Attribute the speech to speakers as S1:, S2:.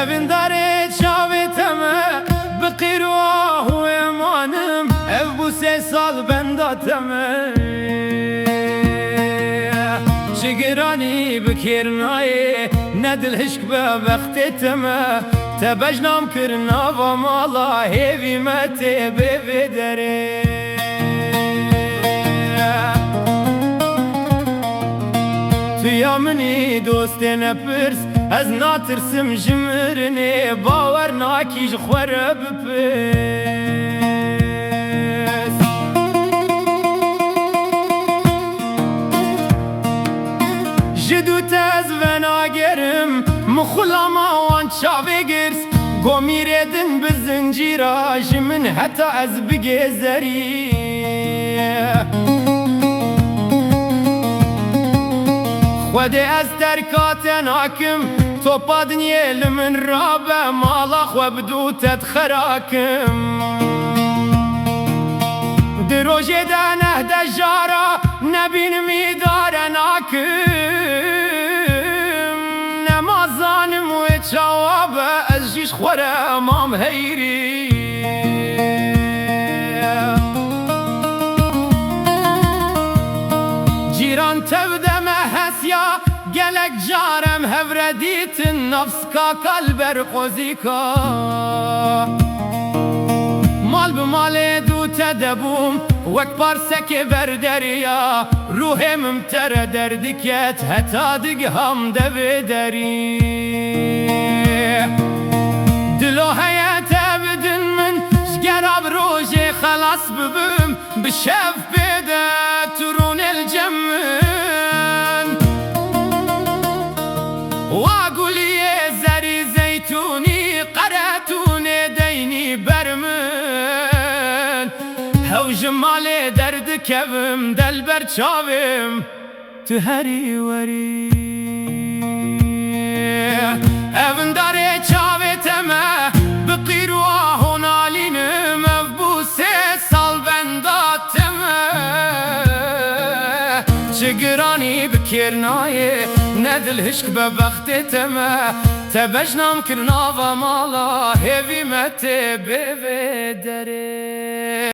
S1: evin dare çaveteme bıkır vahu emanım ev bu sesal bendateme شگرانی بکرنای ندل هشک به وقتتمه تبجنام کرنا و مالا هیوی مته بودره تو یا منی دوست نپرس از ناترسم جمرنه باور ناکیش خوره بپرس جدو تز و ناگرم مخلما وان چاوه گرس گمیردن بزنجیراج من حتی از بگذری خود از ترکات ناکم تو پادنیل من رابه مالا خو بدو تدخراکم دروجه دانه دجارا نبین میداره ناکم نمازانم و جوابه از جیش خوره امام هیری جیران تبدم هسیا گلک جارم هفردیت نفس کا کلبر قوزیکا مال بمال دو تدبوم وک پارسک بردریا روحم متر دردکت حتا دیگه هم دبدری دلو حیات بدن من شگراب روژ خلاص ببم بشف بده ترون الجمن واقولي زري زيتوني قراتون ديني برمن هو جمالي درد كبم دلبر چاوم تو هری وری evin dare çaveteme bıkır vahon alinim ev bu sesal bendateme شگرانی بکرنای ندل هشک به وقتتمه تبجنام کرنا و مالا هیوی مته بودره